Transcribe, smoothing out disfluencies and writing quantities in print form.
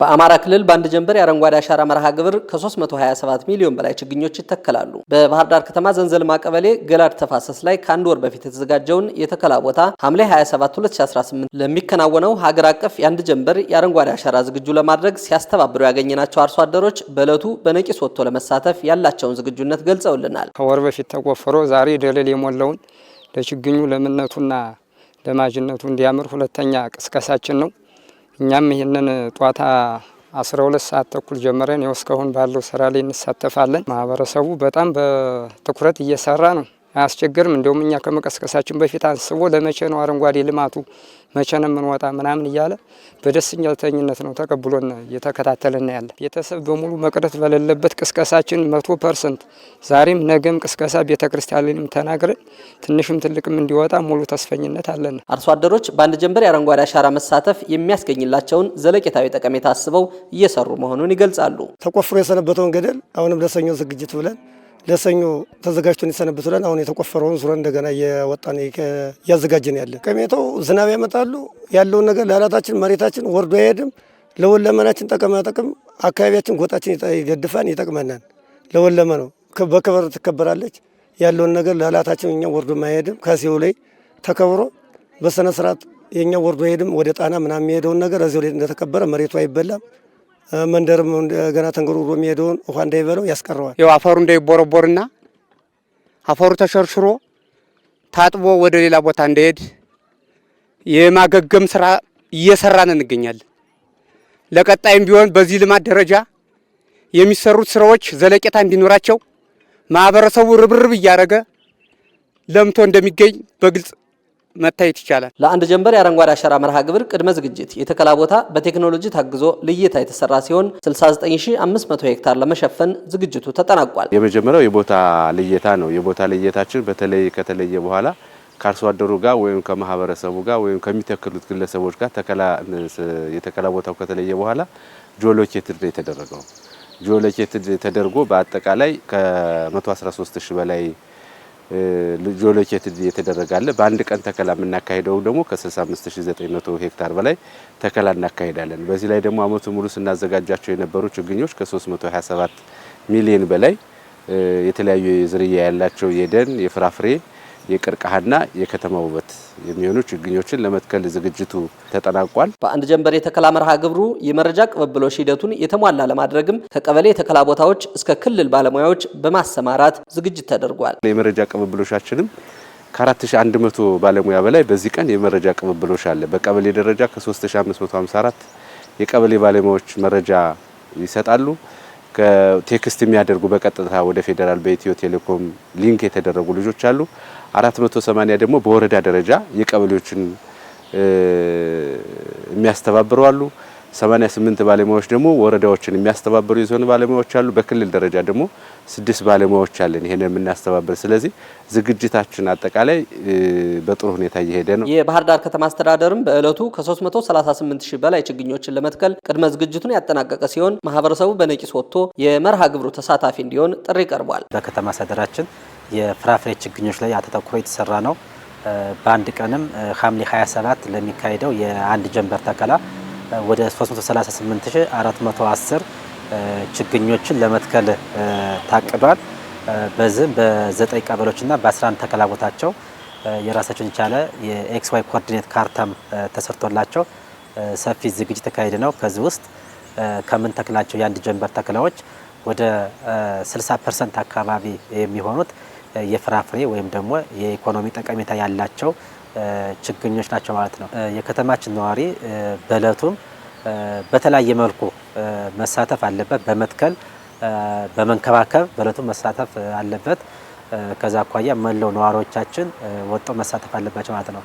በአማራ ክልል በአንድ ጀንበር የአረንጓዴ አሻራ መርሃ ግብር ከ327 ሚሊዮን በላይ ችግኞች ይተከላሉ። በባህር ዳር ከተማ ዘንዘልማ ቀበሌ ገላድ ተፋሰስ ላይ ከአንድ ወር በፊት የተዘጋጀውን የተከላ ቦታ ሐምሌ 27 2018 ለሚከናወነው ሀገር አቀፍ የአንድ ጀንበር የአረንጓዴ አሻራ ዝግጁ ለማድረግ ሲያስተባብሩ ያገኘናቸው አርሶ አደሮች በዕለቱ በነቂስ ወጥቶ ለመሳተፍ ያላቸውን ዝግጁነት ገልጸውልናል። ከወር በፊት ተቆፍሮ ዛሬ ደለል የሞላውን ለችግኙ ለምነቱና ለማጅነቱ እንዲያምር ሁለተኛ ቅስቀሳችን ነው። እኛም ይሄንን ጧታ 12 ሰዓት ተኩል ጀምረን እስካሁን ባለው ስራ ላይ እንሳተፋለን። ማህበረሰቡ በጣም በትኩረት እየሰራ ነው። አያስቸግርም። እንደውም እኛ ከመቀስቀሳችን በፊት አንስቦ ለመቼ ነው አረንጓዴ ልማቱ መቼ ነው የምንወጣ ምናምን እያለ በደስተኝነት ነው ተቀብሎን እየተከታተለና ያለ። ቤተሰብ በሙሉ መቅረት በሌለበት ቅስቀሳችን 100% ዛሬም ነገም ቅስቀሳ ቤተክርስቲያንም ተናግረን ትንሽም ትልቅም እንዲወጣ ሙሉ ተስፈኝነት አለን። አርሶ አደሮች በአንድ ጀንበር የአረንጓዴ አሻራ መሳተፍ የሚያስገኝላቸውን ዘለቄታዊ ጠቀሜታ አስበው እየሰሩ መሆኑን ይገልጻሉ። ተቆፍሮ የሰነበተውን ገደል አሁንም ለሰኞ ዝግጅት ብለን ለሰኞ ተዘጋጅቶን ይሰነብት ብለን አሁን የተቆፈረውን ዙረን እንደገና እያወጣን እያዘጋጀን ያለ። ቀሜታው ዝናብ ያመጣሉ ያለውን ነገር ለአላታችን መሬታችን ወርዶ አይሄድም። ለወለመናችን ጠቅም አካባቢያችን ጎጣችን ይገድፋን ይጠቅመናል። ለወለመ ነው በክብር ትከበራለች ያለውን ነገር ለአላታችን እኛ ወርዶ አይሄድም። ከሲው ላይ ተከብሮ በስነ ስርዓት የኛ ወርዶ አይሄድም። ወደ ጣና ምናምን የሚሄደውን ነገር እዚሁ ላይ እንደተከበረ መሬቱ አይበላም። መንደርም ገና ተንገሩሮ የሚሄደውን ውሃ እንዳይበለው ያስቀረዋል። ያው አፈሩ እንዳይቦረቦርና አፈሩ ተሸርሽሮ ታጥቦ ወደ ሌላ ቦታ እንዳይሄድ የማገገም ስራ እየሰራን እንገኛለን። ለቀጣይም ቢሆን በዚህ ልማት ደረጃ የሚሰሩት ስራዎች ዘለቄታ እንዲኖራቸው ማህበረሰቡ ርብርብ እያደረገ ለምቶ እንደሚገኝ በግልጽ መታየት ይቻላል። ለአንድ ጀንበር የአረንጓዴ አሻራ መርሃ ግብር ቅድመ ዝግጅት የተከላ ቦታ በቴክኖሎጂ ታግዞ ልየታ የተሰራ ሲሆን 69500 ሄክታር ለመሸፈን ዝግጅቱ ተጠናቋል። የመጀመሪያው የቦታ ልየታ ነው። የቦታ ልየታችን በተለይ ከተለየ በኋላ ከአርሶ አደሩ ጋር ወይም ከማህበረሰቡ ጋር ወይም ከሚተክሉት ግለሰቦች ጋር የተከላ ቦታው ከተለየ በኋላ ጂኦሎኬትድ ነው የተደረገው። ጂኦሎኬትድ ተደርጎ በአጠቃላይ ከ113000 በላይ ጂኦሎኬትድ የተደረጋለ። በአንድ ቀን ተከላ የምናካሄደው ደግሞ ከ65900 ሄክታር በላይ ተከላ እናካሄዳለን። በዚህ ላይ ደግሞ አመቱ ሙሉ ስናዘጋጃቸው የነበሩ ችግኞች ከ327 ሚሊዮን በላይ የተለያዩ ዝርያ ያላቸው የደን፣ የፍራፍሬ፣ የቅርቃሃና የከተማ ውበት የሚሆኑ ችግኞችን ለመትከል ዝግጅቱ ተጠናቋል። በአንድ ጀንበር የተከላ መርሃ ግብሩ የመረጃ ቅብብሎሽ ሂደቱን የተሟላ ለማድረግም ከቀበሌ የተከላ ቦታዎች እስከ ክልል ባለሙያዎች በማሰማራት ዝግጅት ተደርጓል። የመረጃ ቅብብሎሻችንም ከ4100 ባለሙያ በላይ በዚህ ቀን የመረጃ ቅብብሎሽ አለ። በቀበሌ ደረጃ ከ3554 የቀበሌ ባለሙያዎች መረጃ ይሰጣሉ። ከቴክስት የሚያደርጉ በቀጥታ ወደ ፌደራል በኢትዮ ቴሌኮም ሊንክ የተደረጉ ልጆች አሉ። 480 ደግሞ በወረዳ ደረጃ የቀበሌዎችን የሚያስተባብሩ አሉ። 88 ባለሙያዎች ደግሞ ወረዳዎችን የሚያስተባብሩ የዞን ባለሙያዎች አሉ። በክልል ደረጃ ደግሞ 6 ባለሙያዎች አለን ይሄን የምናስተባብር። ስለዚህ ዝግጅታችን አጠቃላይ በጥሩ ሁኔታ እየሄደ ነው። የባህር ዳር ከተማ አስተዳደርም በእለቱ ከ338000 በላይ ችግኞችን ለመትከል ቅድመ ዝግጅቱን ያጠናቀቀ ሲሆን ማህበረሰቡ በነቂስ ወጥቶ የመርሃ ግብሩ ተሳታፊ እንዲሆን ጥሪ ቀርቧል። በከተማ አስተዳደራችን የፍራፍሬ ችግኞች ላይ አተኩሮ የተሰራ ነው። በአንድ ቀንም ሐምሌ 27 ለሚካሄደው የአንድ ጀንበር ተከላ ወደ 338410 ችግኞችን ለመትከል ታቅዷል። በዚህም በ9 ቀበሌዎችና በ11 ተከላ ቦታቸው የራሳቸውን የቻለ የኤክስ ዋይ ኮኦርዲኔት ካርታም ተሰርቶላቸው ሰፊ ዝግጅት ተካሄደ ነው። ከዚህ ውስጥ ከምን ተክላቸው የአንድ ጀንበር ተከላዎች ወደ 60% አካባቢ የሚሆኑት የፍራፍሬ ወይም ደግሞ የኢኮኖሚ ጠቀሜታ ያላቸው ችግኞች ናቸው ማለት ነው። የከተማችን ነዋሪ በእለቱም በተለያየ መልኩ መሳተፍ አለበት። በመትከል በመንከባከብ በእለቱም መሳተፍ አለበት። ከዛ አኳያ መላው ነዋሪዎቻችን ወጥተው መሳተፍ አለባቸው ማለት ነው።